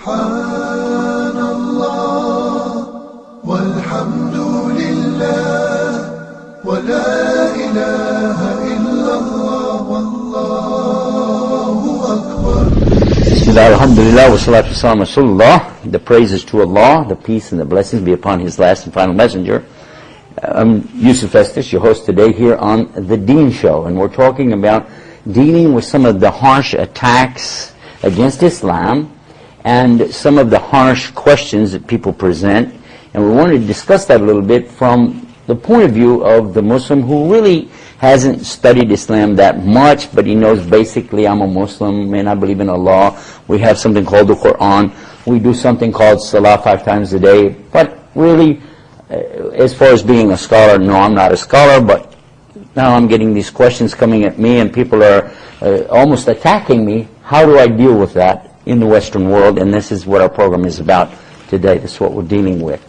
سبحان الله والحمد لله ولا إله إلا الله والله أكبر. Bismillah, alhamdulillah, wa salatu wassalam rasulullah. The praises to Allah, the peace and the blessings be upon His last and final messenger. I'm Yusuf Estes, your host today here on The Deen Show, and we're talking about dealing with some of the harsh attacks against Islam and some of the harsh questions that people present. And we want to discuss that a little bit from the point of view of the Muslim who really hasn't studied Islam that much, but he knows basically, I'm a Muslim and I believe in Allah. We have something called the Quran. We do something called Salah 5 times a day. But really, as far as being a scholar, no, I'm not a scholar, but now I'm getting these questions coming at me and people are almost attacking me. How do I deal with that in the Western world? And this is what our program is about today. This is what we're dealing with.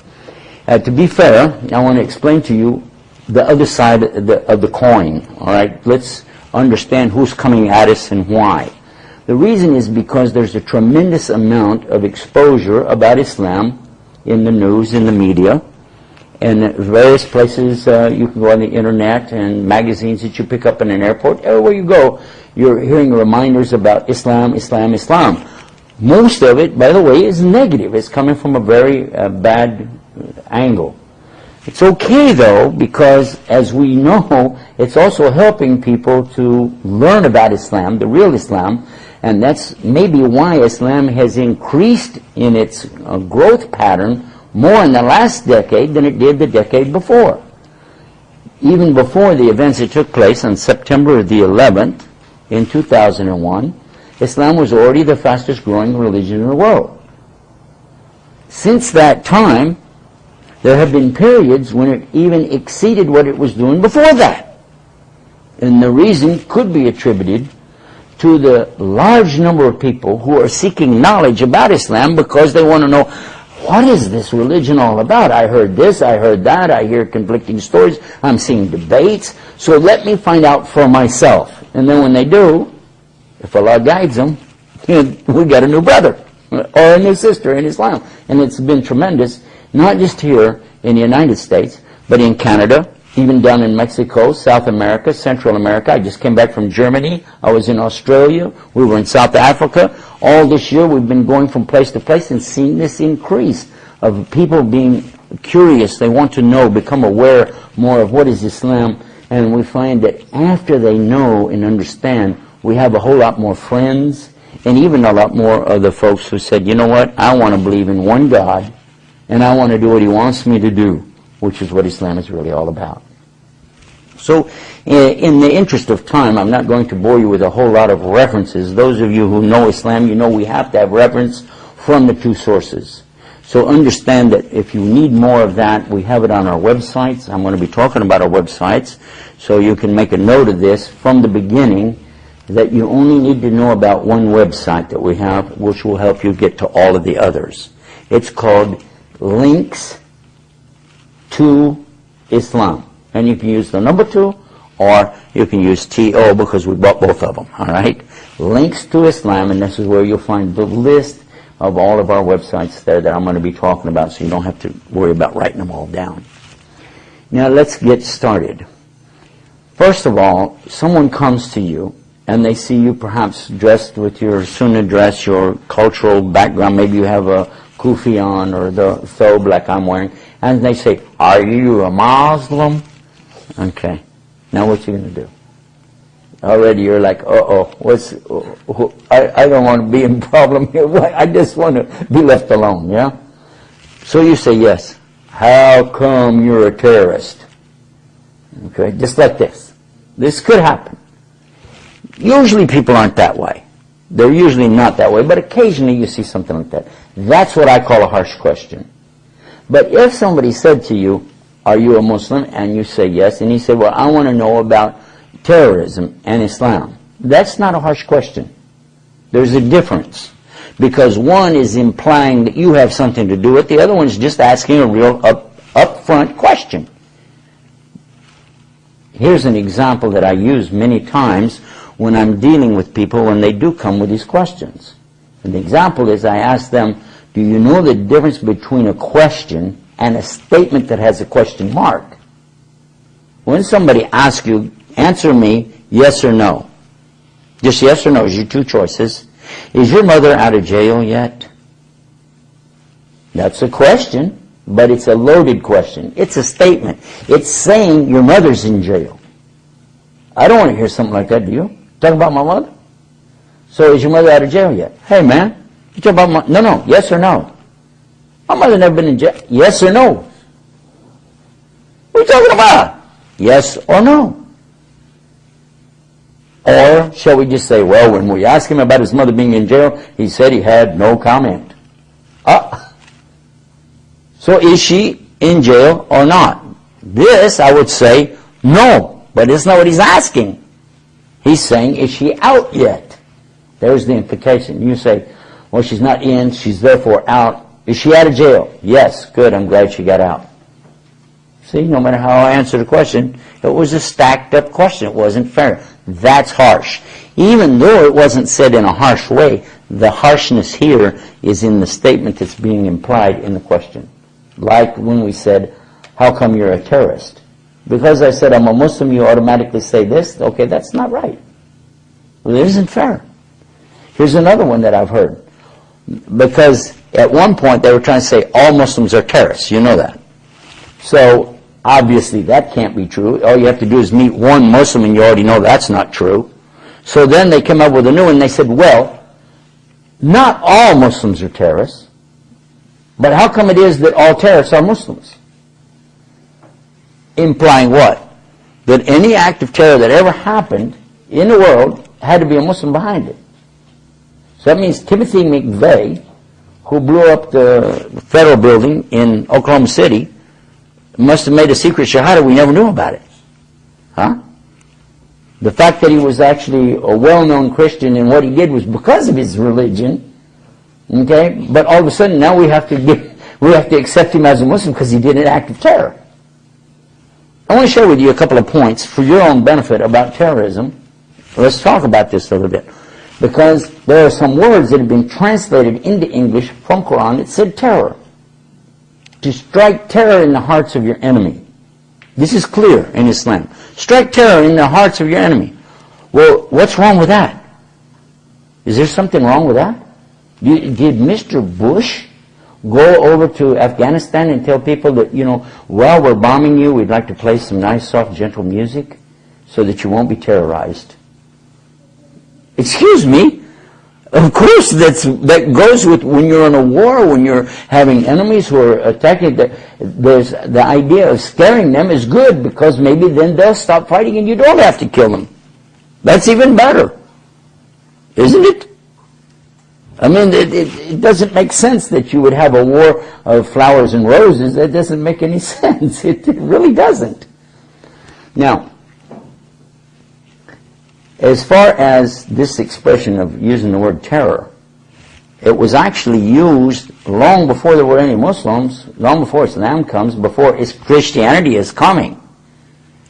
To be fair, I want to explain to you the other side of the coin. All right, let's understand who's coming at us and why. The reason is because there's a tremendous amount of exposure about Islam in the news, in the media, and various places. You can go on the internet and magazines that you pick up in an airport. Everywhere you go, you're hearing reminders about Islam, Islam, Islam. Most of it, by the way, is negative. It's coming from a very bad angle. It's okay, though, because as we know, it's also helping people to learn about Islam, the real Islam, and that's maybe why Islam has increased in its growth pattern more in the last decade than it did the decade before. Even before the events that took place on September the 11th in 2001, Islam was already the fastest growing religion in the world. Since that time, there have been periods when it even exceeded what it was doing before that. And the reason could be attributed to the large number of people who are seeking knowledge about Islam because they want to know, what is this religion all about? I heard this, I heard that, I hear conflicting stories, I'm seeing debates, so let me find out for myself. And then when they do, if Allah guides them, we got a new brother or a new sister in Islam. And it's been tremendous, not just here in the United States, but in Canada, even down in Mexico, South America, Central America. I just came back from Germany. I was in Australia. We were in South Africa. All this year we've been going from place to place and seeing this increase of people being curious. They want to know, become aware more of what is Islam. And we find that after they know and understand, we have a whole lot more friends and even a lot more of the folks who said, you know what, I want to believe in one God and I want to do what He wants me to do, which is what Islam is really all about. So in the interest of time, I'm not going to bore you with a whole lot of references. Those of you who know Islam, you know we have to have reference from the two sources. So understand that if you need more of that, we have it on our websites. I'm going to be talking about our websites, so you can make a note of this from the beginning, that you only need to know about one website that we have, which will help you get to all of the others. It's called Links to Islam. And you can use the number 2, or you can use TO because we bought both of them, all right? Links to Islam, and this is where you'll find the list of all of our websites there that I'm going to be talking about, so you don't have to worry about writing them all down. Now let's get started. First of all, someone comes to you and they see you perhaps dressed with your sunnah dress, your cultural background. Maybe you have a kufi on or the thobe like I'm wearing, and they say, are you a Muslim? Okay, now what you going to do? Already you're like, I don't want to be in problem here. I just want to be left alone, yeah? So you say yes. How come you're a terrorist? Okay, just like this. This could happen. Usually people aren't that way. They're usually not that way, but occasionally you see something like that. That's what I call a harsh question. But if somebody said to you, are you a Muslim? And you say yes, and he said, well, I want to know about terrorism and Islam. That's not a harsh question. There's a difference. Because one is implying that you have something to do with it, the other one is just asking a real upfront question. Here's an example that I use many times when I'm dealing with people when they do come with these questions. And the example is I asked them, do you know the difference between a question and a statement that has a question mark? When somebody asks you, answer me yes or no. Just yes or no is your two choices. Is your mother out of jail yet? That's a question, but it's a loaded question. It's a statement. It's saying your mother's in jail. I don't want to hear something like that, do you? Talk about my mother? So is your mother out of jail yet? Hey man, you talk about my... No, yes or no? My mother never been in jail. Yes or no? What are you talking about? Yes or no? Or shall we just say, well, when we asked him about his mother being in jail, he said he had no comment. So is she in jail or not? This, I would say, no. But it's not what he's asking. He's saying, is she out yet? There's the implication. You say, well, she's not in, she's therefore out. Is she out of jail? Yes, good, I'm glad she got out. See, no matter how I answer the question, it was a stacked up question. It wasn't fair. That's harsh. Even though it wasn't said in a harsh way, the harshness here is in the statement that's being implied in the question. Like when we said, how come you're a terrorist? Because I said I'm a Muslim, you automatically say this? Okay, that's not right. Well, it isn't fair. Here's another one that I've heard. Because at one point they were trying to say all Muslims are terrorists. You know that. So obviously that can't be true. All you have to do is meet one Muslim and you already know that's not true. So then they came up with a new one and they said, well, not all Muslims are terrorists. But how come it is that all terrorists are Muslims? Implying what? That any act of terror that ever happened in the world had to be a Muslim behind it. So that means Timothy McVeigh, who blew up the federal building in Oklahoma City, must have made a secret shahada. We never knew about it. Huh? The fact that he was actually a well-known Christian and what he did was because of his religion. Okay, but all of a sudden now we have to accept him as a Muslim because he did an act of terror. I want to share with you a couple of points for your own benefit about terrorism. Let's talk about this a little bit, because there are some words that have been translated into English from Quran that said terror. To strike terror in the hearts of your enemy. This is clear in Islam. Strike terror in the hearts of your enemy. Well, what's wrong with that? Is there something wrong with that? Did Mr. Bush go over to Afghanistan and tell people that, while we're bombing you, we'd like to play some nice, soft, gentle music so that you won't be terrorized? Excuse me? Of course, that goes with when you're in a war, when you're having enemies who are attacking. There's the idea of scaring them is good because maybe then they'll stop fighting and you don't have to kill them. That's even better, isn't it? I mean, it doesn't make sense that you would have a war of flowers and roses. That doesn't make any sense. It really doesn't. Now, as far as this expression of using the word terror, it was actually used long before there were any Muslims, long before Islam comes, before Christianity is coming.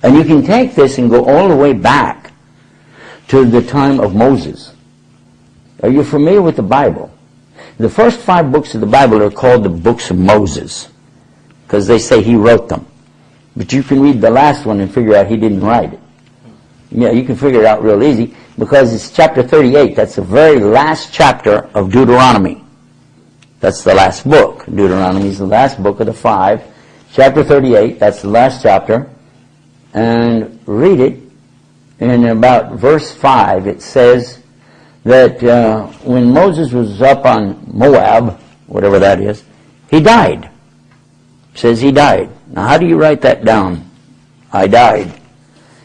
And you can take this and go all the way back to the time of Moses. Are you familiar with the Bible? The first 5 books of the Bible are called the books of Moses, because they say he wrote them. But you can read the last one and figure out he didn't write it. Yeah, you can figure it out real easy, because it's chapter 38. That's the very last chapter of Deuteronomy. That's the last book. Deuteronomy is the last book of the 5. Chapter 38, that's the last chapter. And read it. In about verse 5, it says that when Moses was up on Moab, whatever that is, he died. It says he died. Now how do you write that down? I died.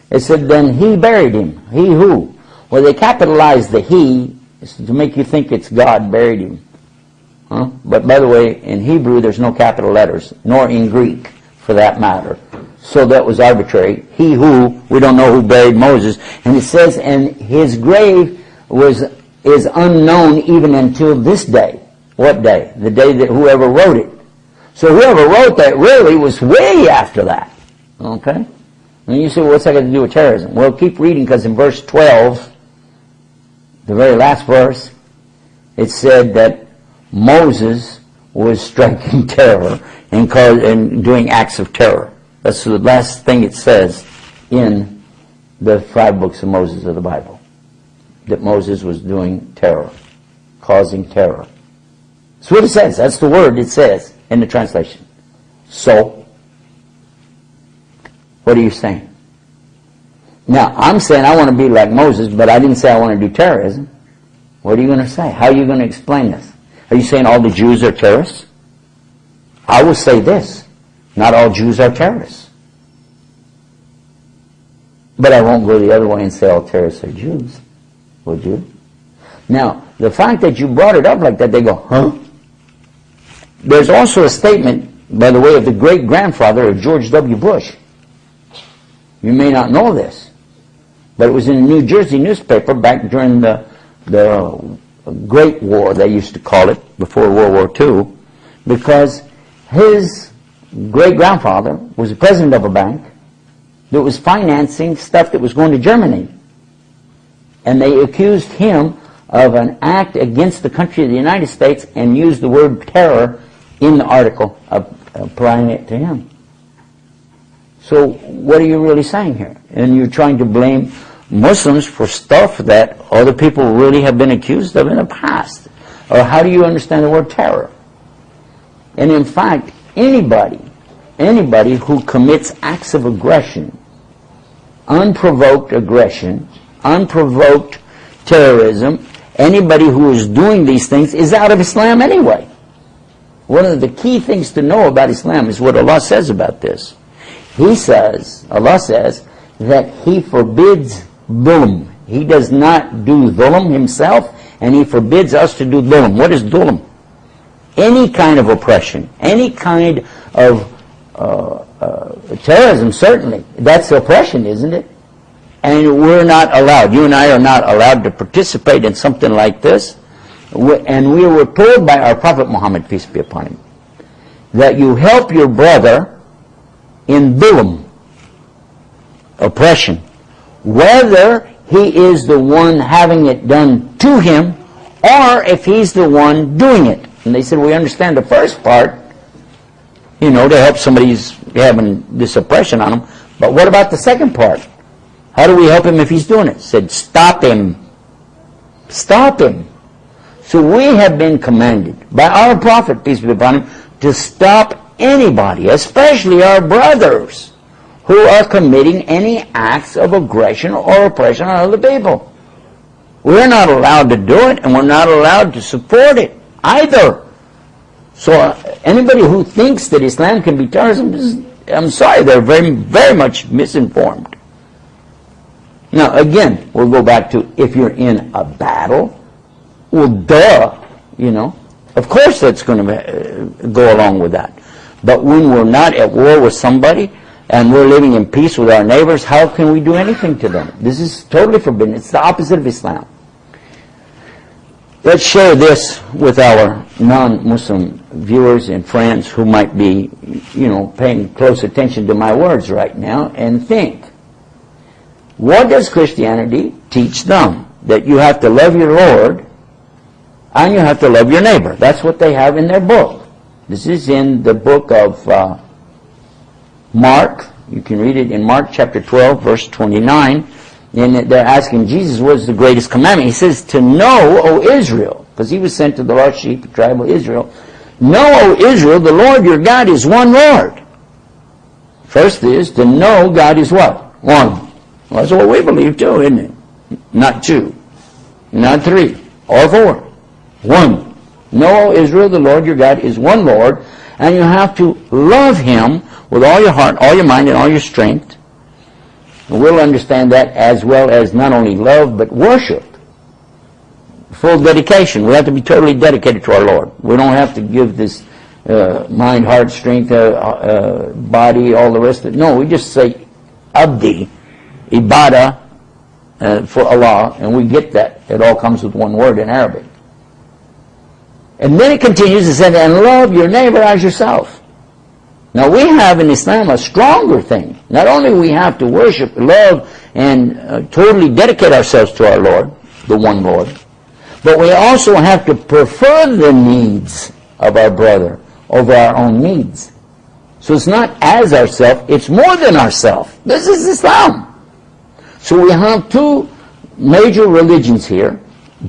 It said then he buried him. He who? Well, they capitalized the he to make you think it's God buried him. Huh? But by the way, in Hebrew there's no capital letters, nor in Greek for that matter. So that was arbitrary. He who, we don't know who buried Moses. And it says, and his grave is unknown even until this day. What day? The day that whoever wrote it. So whoever wrote that really was way after that. Okay? And you say, well, what's that got to do with terrorism? Well, keep reading, because in verse 12, the very last verse, it said that Moses was striking terror and doing acts of terror. That's the last thing it says in the 5 books of Moses of the Bible, that Moses was doing terror, causing terror. That's what it says. That's the word it says in the translation. So, what are you saying? Now, I'm saying I want to be like Moses, but I didn't say I want to do terrorism. What are you going to say? How are you going to explain this? Are you saying all the Jews are terrorists? I will say this. Not all Jews are terrorists. But I won't go the other way and say all terrorists are Jews. Would you? Now, the fact that you brought it up like that, they go, huh? There's also a statement, by the way, of the great-grandfather of George W. Bush. You may not know this, but it was in a New Jersey newspaper back during the Great War, they used to call it, before World War II, because his great-grandfather was the president of a bank that was financing stuff that was going to Germany. And they accused him of an act against the country of the United States and used the word terror in the article, applying it to him. So what are you really saying here? And you're trying to blame Muslims for stuff that other people really have been accused of in the past. Or how do you understand the word terror? And in fact, anybody who commits acts of aggression, unprovoked terrorism, anybody who is doing these things is out of Islam anyway. One of the key things to know about Islam is what Allah says about this. Allah says that He forbids dhulm. He does not do dhulm Himself, and He forbids us to do dhulm. What is dhulm? Any kind of oppression, any kind of terrorism, certainly. That's oppression, isn't it? And we're not allowed, you and I are not allowed to participate in something like this. And we were told by our Prophet Muhammad, peace be upon him, that you help your brother in dhulm, oppression, whether he is the one having it done to him or if he's the one doing it. And they said, we understand the first part, to help somebody who's having this oppression on him, but what about the second part? How do we help him if he's doing it? Said, stop him. Stop him. So we have been commanded by our Prophet, peace be upon him, to stop anybody, especially our brothers, who are committing any acts of aggression or oppression on other people. We're not allowed to do it, and we're not allowed to support it either. So anybody who thinks that Islam can be terrorism, I'm sorry, they're very, very much misinformed. Now, again, we'll go back to if you're in a battle, well, duh, of course that's going to go along with that. But when we're not at war with somebody and we're living in peace with our neighbors, how can we do anything to them? This is totally forbidden. It's the opposite of Islam. Let's share this with our non-Muslim viewers and friends who might be, paying close attention to my words right now and think, what does Christianity teach them? That you have to love your Lord and you have to love your neighbor. That's what they have in their book. This is in the book of Mark. You can read it in Mark chapter 12, verse 29. And they're asking Jesus, what is the greatest commandment? He says, to know, O Israel, because he was sent to the lost sheep, the tribe of Israel. Know, O Israel, the Lord your God is one Lord. First is to know God is what? One. Well, that's what we believe too, isn't it? Not two, not three, or four. One. Know, O Israel, the Lord your God is one Lord, and you have to love Him with all your heart, all your mind, and all your strength. And we'll understand that as well as not only love, but worship. Full dedication. We have to be totally dedicated to our Lord. We don't have to give this mind, heart, strength, body, all the rest of it. No, we just say abdi, ibadah, for Allah, and we get that. It all comes with one word in Arabic. And then it continues to say, and love your neighbor as yourself. Now we have in Islam a stronger thing. Not only we have to worship, love, and totally dedicate ourselves to our Lord, the one Lord, But we also have to prefer the needs of our brother over our own needs. So it's not as ourself, it's more than ourself. This is Islam. So we have two major religions here,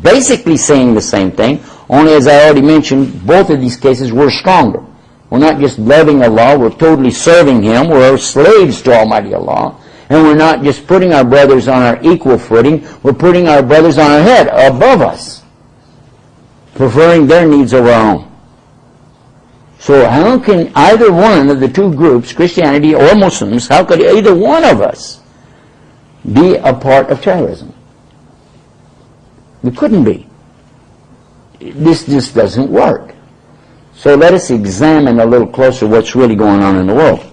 basically saying the same thing, only as I already mentioned, both of these cases we're stronger. We're not just loving Allah, we're totally serving Him, we're slaves to Almighty Allah, and we're not just putting our brothers on our equal footing, we're putting our brothers on our head, above us, preferring their needs over our own. So how can either one of the two groups, Christianity or Muslims, how could either one of us be a part of terrorism? We couldn't be. This just doesn't work. So let us examine a little closer what's really going on in the world.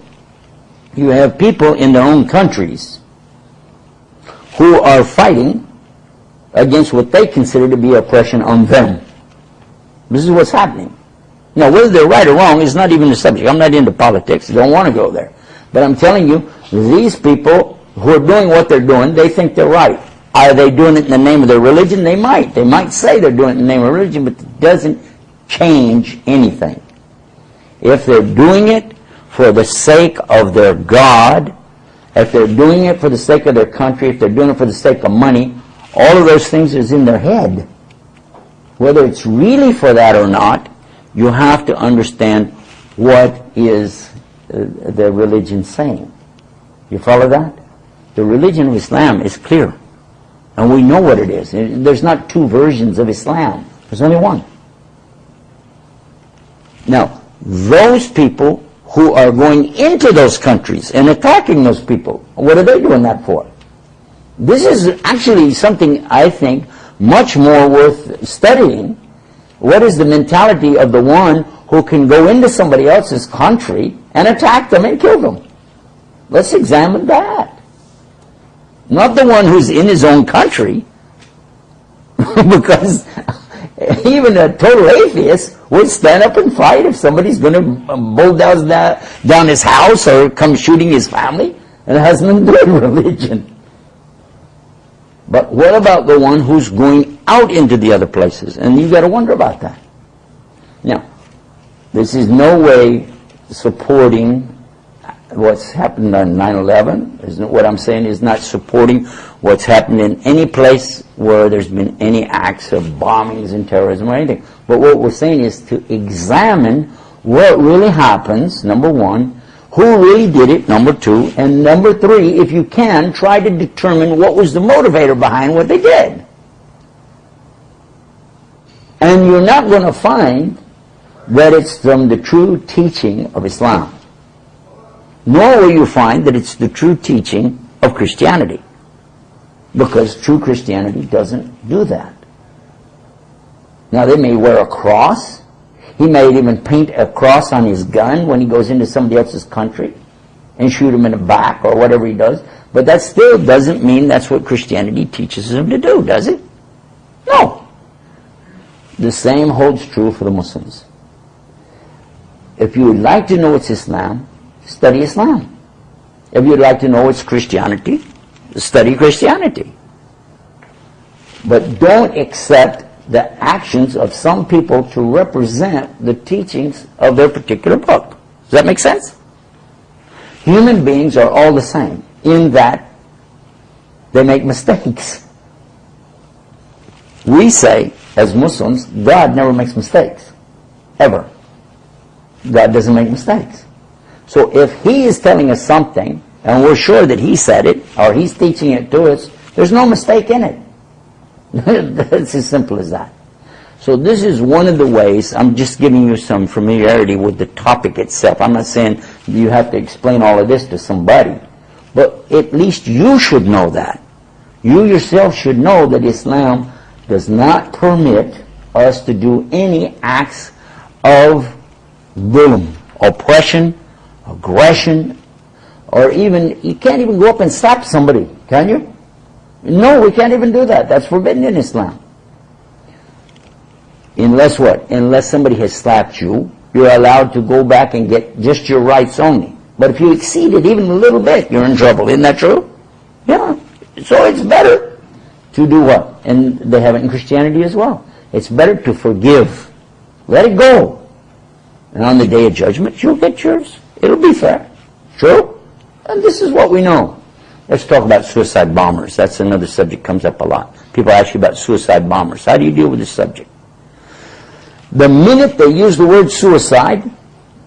You have people in their own countries who are fighting against what they consider to be oppression on them. This is what's happening. Now, whether they're right or wrong is not even the subject. I'm not into politics. I don't want to go there. But I'm telling you, these people who are doing what they're doing, they think they're right. Are they doing it in the name of their religion? They might. They might say they're doing it in the name of religion, but it doesn't change anything. If they're doing it for the sake of their God, if they're doing it for the sake of their country, if they're doing it for the sake of money, all of those things is in their head. Whether it's really for that or not, you have to understand what is the religion saying. You follow that? The religion of Islam is clear. And we know what it is. There's not two versions of Islam. There's only one. Now, those people who are going into those countries and attacking those people, what are they doing that for? This is actually something, I think, much more worth studying. What is the mentality of the one who can go into somebody else's country and attack them and kill them? Let's examine that. Not the one who's in his own country, because even a total atheist would stand up and fight if somebody's going to bulldoze down his house or come shooting his family. It has nothing to do with religion. But what about the one who's going out into the other places? And you've got to wonder about that. Now, this is no way supporting what's happened on 9/11. What I'm saying is not supporting what's happened in any place where there's been any acts of bombings and terrorism or anything. But what we're saying is to examine what really happens, number one, who really did it, number two, and number three, if you can, try to determine what was the motivator behind what they did. And you're not going to find that it's from the true teaching of Islam. Nor will you find that it's the true teaching of Christianity. Because true Christianity doesn't do that. Now, they may wear a cross. He may even paint a cross on his gun when he goes into somebody else's country and shoot him in the back or whatever he does. But that still doesn't mean that's what Christianity teaches him to do, does it? No. The same holds true for the Muslims. If you would like to know what's Islam, study Islam. If you'd like to know what's Christianity, study Christianity. But don't accept the actions of some people to represent the teachings of their particular book. Does that make sense? Human beings are all the same in that they make mistakes. We say, as Muslims, God never makes mistakes. Ever. God doesn't make mistakes. So if He is telling us something, and we're sure that He said it, or He's teaching it to us, there's no mistake in it. It's as simple as that. So this is one of the ways. I'm just giving you some familiarity with the topic itself. I'm not saying you have to explain all of this to somebody, but at least you should know that. You yourself should know that Islam does not permit us to do any acts of dhulm, oppression, aggression, or even, you can't even go up and slap somebody, can you? No, we can't even do that. That's forbidden in Islam. Unless what? Unless somebody has slapped you, you're allowed to go back and get just your rights only. But if you exceed it even a little bit, you're in trouble. Isn't that true? Yeah. So it's better to do what? And they have it in Christianity as well. It's better to forgive. Let it go. And on the day of judgment, you'll get yours. It'll be fair. True? And this is what we know. Let's talk about suicide bombers. That's another subject that comes up a lot. People ask you about suicide bombers. How do you deal with this subject? The minute they use the word suicide,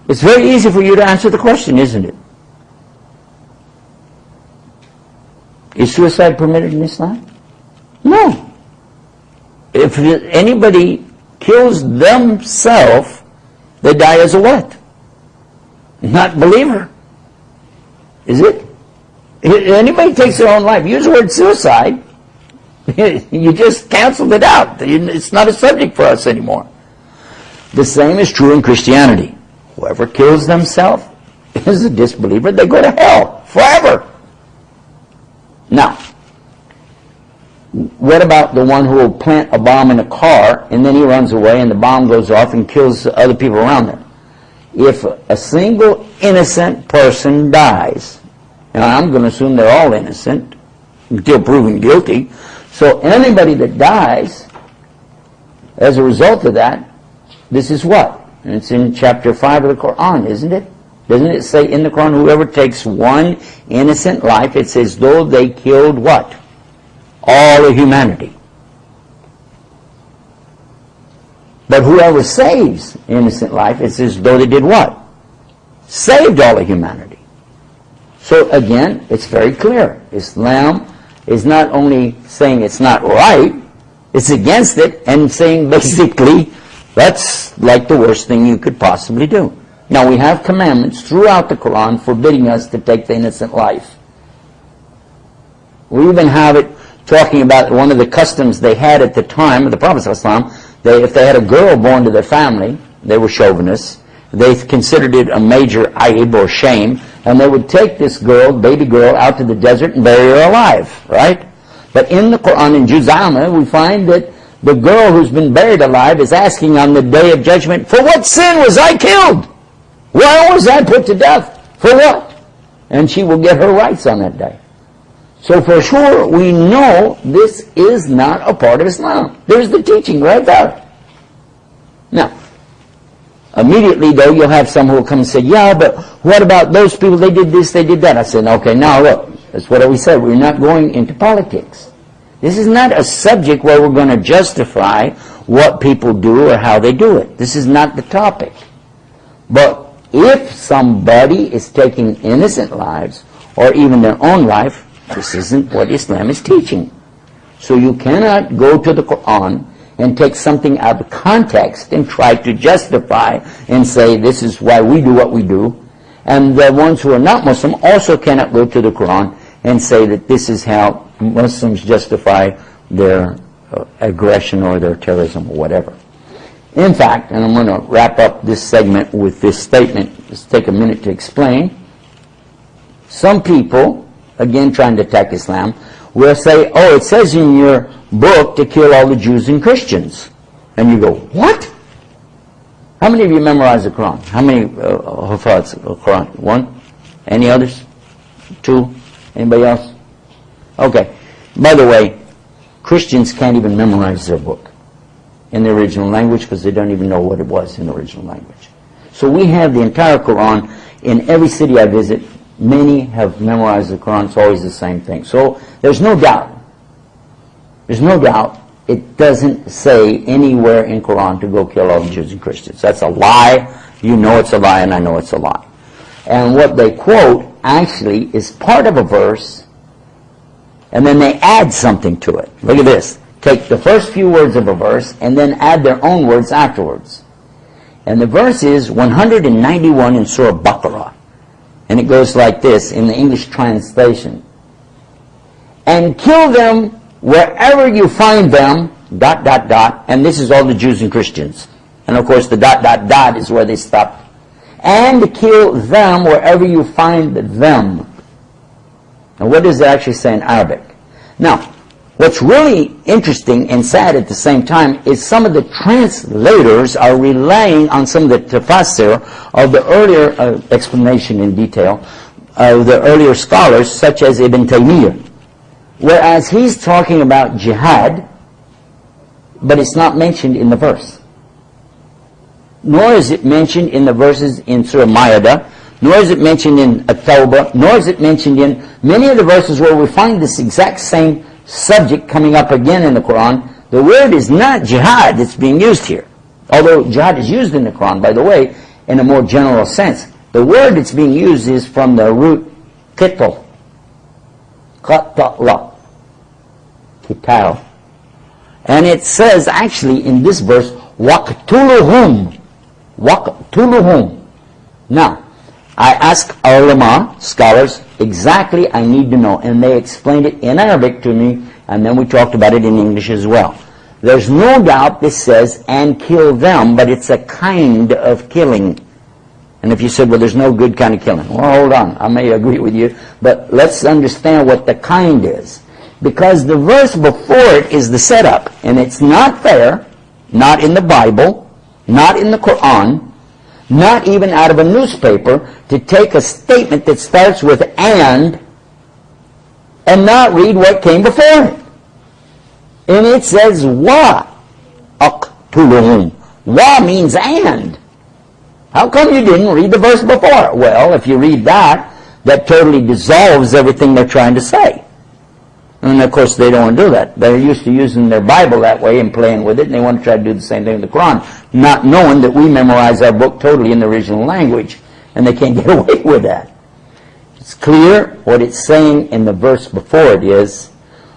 it's very easy for you to answer the question, isn't it? Is suicide permitted in Islam? No. If anybody kills themselves, they die as a what? Not believer. Is it? If anybody takes their own life, use the word suicide, you just canceled it out. It's not a subject for us anymore. The same is true in Christianity. Whoever kills themselves is a disbeliever. They go to hell forever. Now, what about the one who will plant a bomb in a car and then he runs away and the bomb goes off and kills other people around there? If a single innocent person dies, and I'm going to assume they're all innocent until proven guilty, so anybody that dies as a result of that, this is what? And it's in chapter 5 of the Quran, isn't it? Doesn't it say in the Quran, whoever takes one innocent life, it's as though they killed what? All of humanity. But whoever saves innocent life, it's as though they did what? Saved all of humanity. So again, it's very clear. Islam is not only saying it's not right, it's against it and saying basically that's like the worst thing you could possibly do. Now we have commandments throughout the Quran forbidding us to take the innocent life. We even have it talking about one of the customs they had at the time of the Prophet ﷺ. If they had a girl born to their family, they were chauvinists, they considered it a major aib or shame, and they would take this girl, baby girl, out to the desert and bury her alive, right? But in the Quran, in Juz Amma, we find that the girl who's been buried alive is asking on the day of judgment, for what sin was I killed? Why was I put to death? For what? And she will get her rights on that day. So for sure, we know this is not a part of Islam. There's the teaching right there. Now, immediately though, you'll have some who will come and say, yeah, but what about those people? They did this, they did that. I said, okay, now look, that's what we said. We're not going into politics. This is not a subject where we're going to justify what people do or how they do it. This is not the topic. But if somebody is taking innocent lives, or even their own life, this isn't what Islam is teaching. So you cannot go to the Quran and take something out of context and try to justify and say this is why we do what we do. And the ones who are not Muslim also cannot go to the Quran and say that this is how Muslims justify their aggression or their terrorism or whatever. In fact, and I'm going to wrap up this segment with this statement, just take a minute to explain. Some people, again trying to attack Islam, will say, oh, it says in your book to kill all the Jews and Christians. And you go, what? How many of you memorize the Quran? How many Hufaz of Quran? One? Any others? Two? Anybody else? Okay. By the way, Christians can't even memorize their book in the original language because they don't even know what it was in the original language. So we have the entire Quran in every city I visit. Many have memorized the Quran. It's always the same thing. So there's no doubt. There's no doubt it doesn't say anywhere in Quran to go kill all the Jews and Christians. That's a lie. You know it's a lie, and I know it's a lie. And what they quote actually is part of a verse, and then they add something to it. Look at this. Take the first few words of a verse and then add their own words afterwards. And the verse is 191 in Surah Baqarah. And it goes like this in the English translation. And kill them wherever you find them, ... and this is all the Jews and Christians. And of course the ... is where they stop. And kill them wherever you find them. And what does it actually say in Arabic? Now, what's really interesting and sad at the same time is some of the translators are relying on some of the tafsir of the earlier explanation in detail of the earlier scholars such as Ibn Taymiyyah. Whereas he's talking about jihad, but it's not mentioned in the verse. Nor is it mentioned in the verses in Surah Ma'idah, nor is it mentioned in At-Tawbah, nor is it mentioned in many of the verses where we find this exact same subject coming up again in the Quran. The word is not jihad that's being used here. Although jihad is used in the Quran, by the way, in a more general sense. The word that's being used is from the root qitl. Qatala. Qital. And it says actually in this verse, waqtuluhum. Waqtuluhum. Now, I asked ulama, scholars, exactly I need to know. And they explained it in Arabic to me, and then we talked about it in English as well. There's no doubt this says, and kill them, but it's a kind of killing. And if you said, well, there's no good kind of killing. Well, hold on, I may agree with you, but let's understand what the kind is. Because the verse before it is the setup, and it's not fair, not in the Bible, not in the Quran, not even out of a newspaper, to take a statement that starts with and not read what came before it. And it says, wa aqtuluhum. Wa means and. How come you didn't read the verse before? Well, if you read that, that totally dissolves everything they're trying to say. And of course they don't want to do that. They're used to using their Bible that way and playing with it, and they want to try to do the same thing with the Quran, not knowing that we memorize our book totally in the original language, and they can't get away with that. It's clear what it's saying in the verse before it is,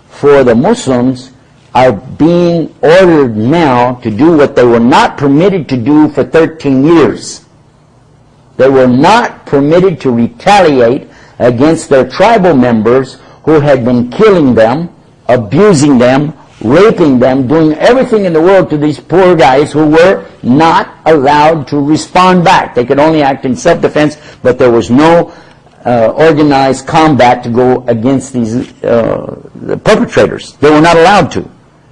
for the Muslims are being ordered now to do what they were not permitted to do for 13 years. They were not permitted to retaliate against their tribal members who had been killing them, abusing them, raping them, doing everything in the world to these poor guys who were not allowed to respond back. They could only act in self-defense, but there was no organized combat to go against these the perpetrators. They were not allowed to.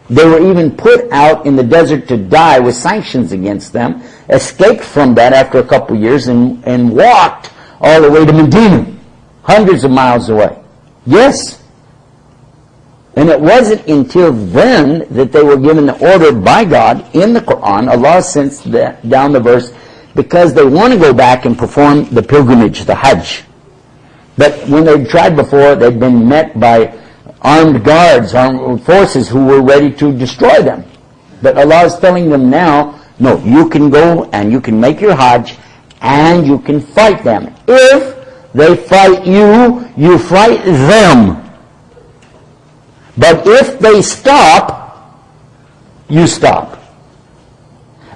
They were even put out in the desert to die with sanctions against them, escaped from that after a couple of years, and walked all the way to Medina, hundreds of miles away. Yes. And it wasn't until then that they were given the order by God in the Quran. Allah sends down the verse because they want to go back and perform the pilgrimage, the Hajj. But when they tried before, they'd been met by armed guards, armed forces who were ready to destroy them. But Allah is telling them now, no, you can go and you can make your Hajj and you can fight them. If they fight you, you fight them. But if they stop, you stop.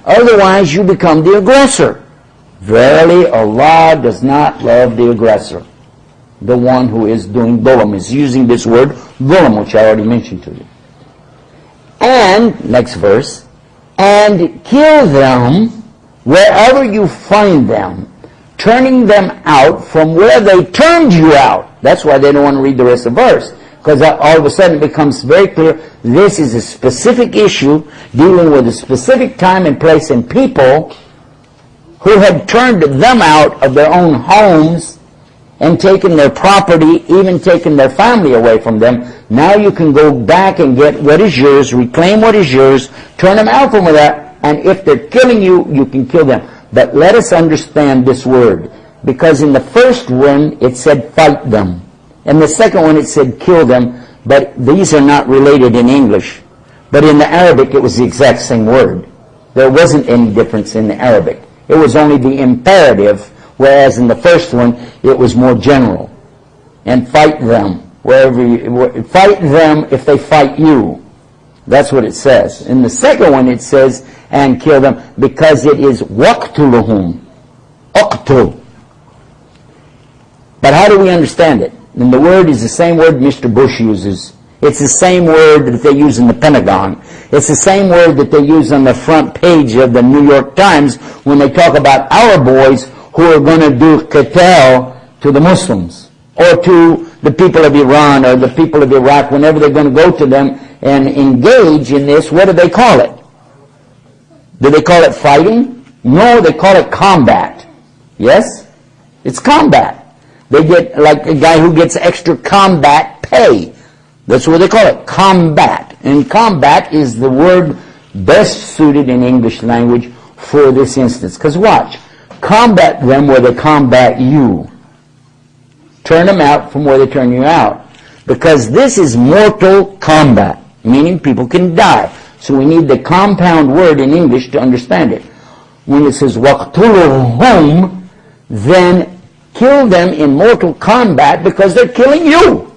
Otherwise, you become the aggressor. Verily, Allah does not love the aggressor. The one who is doing dhulam, is using this word, dhulam, which I already mentioned to you. And, next verse, and kill them wherever you find them, turning them out from where they turned you out. That's why they don't want to read the rest of the verse. Because all of a sudden it becomes very clear this is a specific issue dealing with a specific time and place and people who had turned them out of their own homes and taken their property, even taken their family away from them. Now you can go back and get what is yours, reclaim what is yours, turn them out from that, and if they're killing you, you can kill them. But let us understand this word, because in the first one it said fight them. In the second one it said kill them, but these are not related in English. But in the Arabic it was the exact same word. There wasn't any difference in the Arabic. It was only the imperative, whereas in the first one it was more general. And fight them, fight them if they fight you. That's what it says. In the second one it says, and kill them, because it is waqtuluhum. Uqtul. But how do we understand it? And the word is the same word Mr. Bush uses. It's the same word that they use in the Pentagon. It's the same word that they use on the front page of the New York Times when they talk about our boys who are going to do qital to the Muslims or to the people of Iran or the people of Iraq. Whenever they're going to go to them and engage in this, what do they call it? Do they call it fighting? No, they call it combat. Yes? It's combat. They get, like a guy who gets extra combat pay. That's what they call it, combat. And combat is the word best suited in English language for this instance. Because watch, combat them where they combat you. Turn them out from where they turn you out. Because this is mortal combat, meaning people can die. So we need the compound word in English to understand it. When it says وَاقْتُلُوهُمْ, then kill them in mortal combat because they're killing you.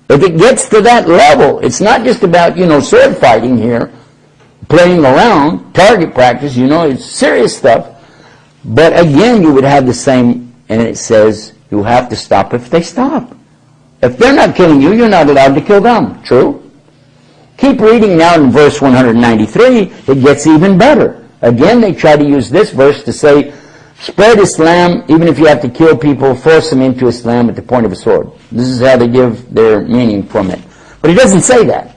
If it gets to that level, it's not just about, sword fighting here, playing around, target practice, it's serious stuff. But again, you would have the same, and it says you have to stop if they stop. If they're not killing you, you're not allowed to kill them. True? Keep reading now in verse 193, it gets even better. Again, they try to use this verse to say, spread Islam, even if you have to kill people, force them into Islam at the point of a sword. This is how they give their meaning from it. But it doesn't say that.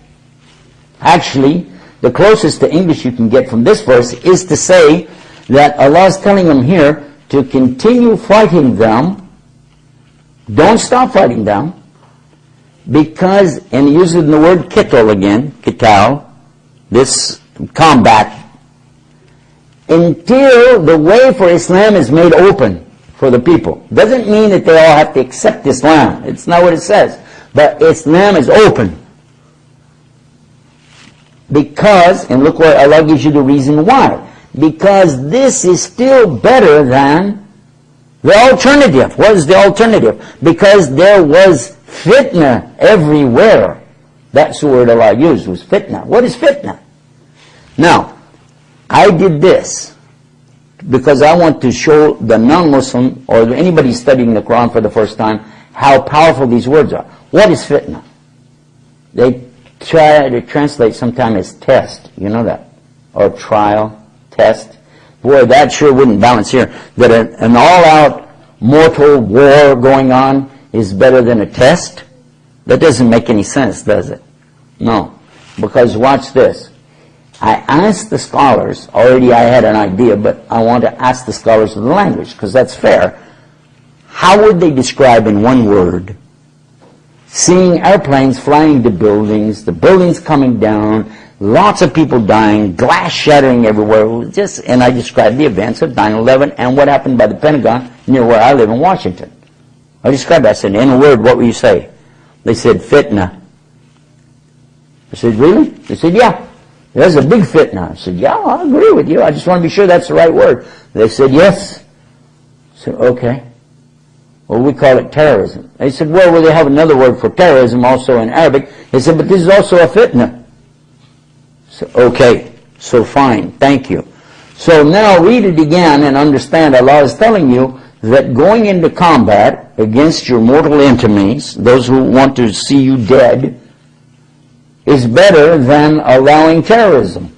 Actually, the closest to English you can get from this verse is to say that Allah is telling them here to continue fighting them. Don't stop fighting them. Because, and he uses the word kittal again, kital, this combat, until the way for Islam is made open for the people. Doesn't mean that they all have to accept Islam. It's not what it says. But Islam is open. Because, and look what Allah gives you the reason why. Because this is still better than the alternative. What is the alternative? Because there was fitna everywhere. That's the word Allah used, was fitna. What is fitna? Now, I did this because I want to show the non-Muslim or anybody studying the Quran for the first time how powerful these words are. What is fitna? They try to translate sometimes as test, you know that, or trial, test. Boy, that sure wouldn't balance here. That an all-out mortal war going on is better than a test? That doesn't make any sense, does it? No. Because watch this. I asked the scholars, already I had an idea, but I want to ask the scholars of the language, because that's fair. How would they describe in one word seeing airplanes flying to buildings, the buildings coming down, lots of people dying, glass shattering everywhere, and I described the events of 9/11 and what happened by the Pentagon near where I live in Washington. I described that. I said, in a word, what will you say? They said, fitna. I said, really? They said, yeah. There's a big fitna. I said, yeah, I agree with you. I just want to be sure that's the right word. They said, yes. I said, okay. Well, we call it terrorism. They said, well, they have another word for terrorism also in Arabic. They said, but this is also a fitna. So, okay, so fine, thank you. So now read it again and understand Allah is telling you that going into combat against your mortal enemies, those who want to see you dead, is better than allowing terrorism.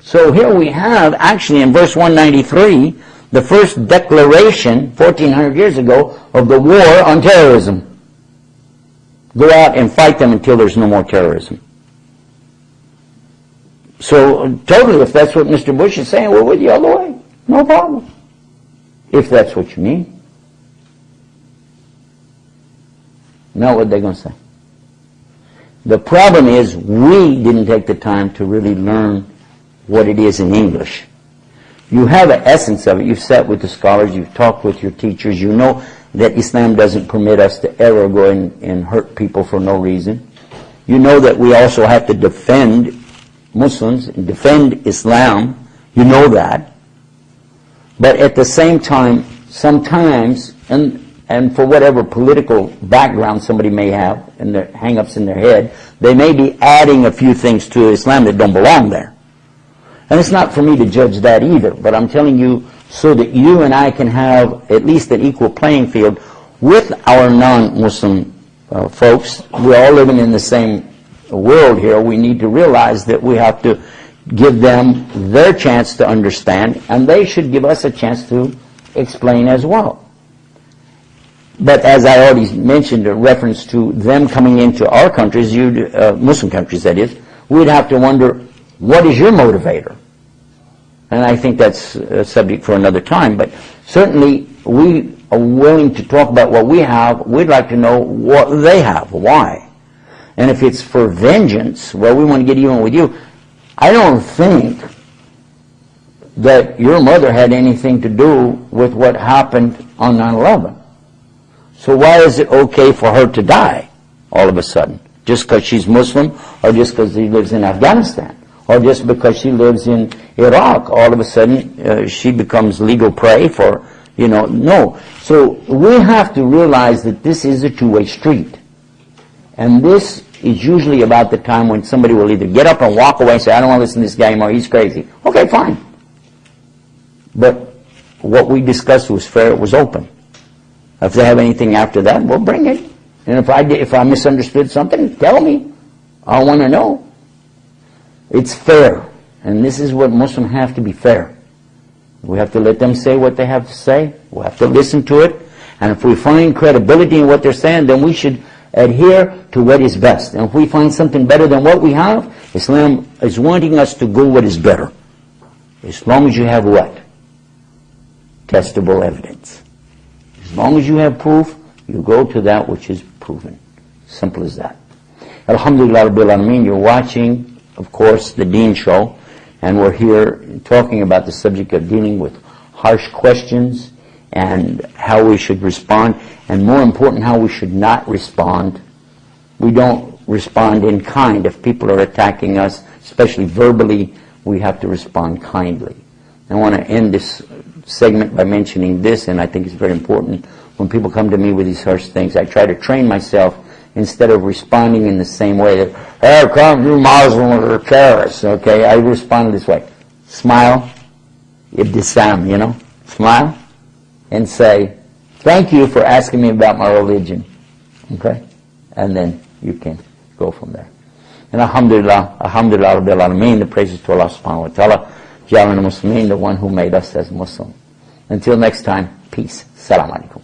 So here we have, actually in verse 193, the first declaration, 1400 years ago, of the war on terrorism. Go out and fight them until there's no more terrorism. So totally, if that's what Mr. Bush is saying, we're with you all the way. No problem. If that's what you mean. Now what are they going to say? The problem is we didn't take the time to really learn what it is in English. You have an essence of it. You've sat with the scholars, you've talked with your teachers, you know that Islam doesn't permit us to ever go and hurt people for no reason. You know that we also have to defend Muslims and defend Islam. You know that. But at the same time, sometimes, and for whatever political background somebody may have and their hang-ups in their head, they may be adding a few things to Islam that don't belong there. And it's not for me to judge that either, but I'm telling you so that you and I can have at least an equal playing field with our non-Muslim folks. We're all living in the same world here. We need to realize that we have to give them their chance to understand, and they should give us a chance to explain as well. But as I already mentioned, in reference to them coming into our countries, Muslim countries that is, we'd have to wonder, what is your motivator? And I think that's a subject for another time, but certainly we are willing to talk about what we have, we'd like to know what they have. Why? And if it's for vengeance, well, we want to get even with you. I don't think that your mother had anything to do with what happened on 9/11. So why is it okay for her to die all of a sudden? Just because she's Muslim, or just because she lives in Afghanistan, or just because she lives in Iraq, all of a sudden she becomes legal prey for, no. So we have to realize that this is a two-way street. And this is usually about the time when somebody will either get up and walk away and say, I don't want to listen to this guy anymore, he's crazy. Okay, fine. But what we discussed was fair, it was open. If they have anything after that, we'll bring it. And if I misunderstood something, tell me. I want to know. It's fair. And this is what Muslims have to be fair. We have to let them say what they have to say. We have to listen to it. And if we find credibility in what they're saying, then we should adhere to what is best. And if we find something better than what we have, Islam is wanting us to go what is better. As long as you have what? Testable evidence. As long as you have proof, you go to that which is proven. Simple as that. Alhamdulillah Rabbil Alameen, you're watching, of course, the Deen Show, and we're here talking about the subject of dealing with harsh questions and how we should respond, and more important, how we should not respond. We don't respond in kind. If people are attacking us, especially verbally, we have to respond kindly. I want to end this segment by mentioning this, and I think it's very important. When people come to me with these harsh things, I try to train myself, instead of responding in the same way that, hey, come, you Muslims are terrorists, okay? I respond this way. Smile, ibtisam, smile, and say, thank you for asking me about my religion, okay? And then you can go from there. And alhamdulillah, Rabbil Alameen, the praises to Allah subhanahu wa ta'ala, Ja'alana Muslimin, the one who made us as Muslim. Until next time, peace. Assalamu alaikum.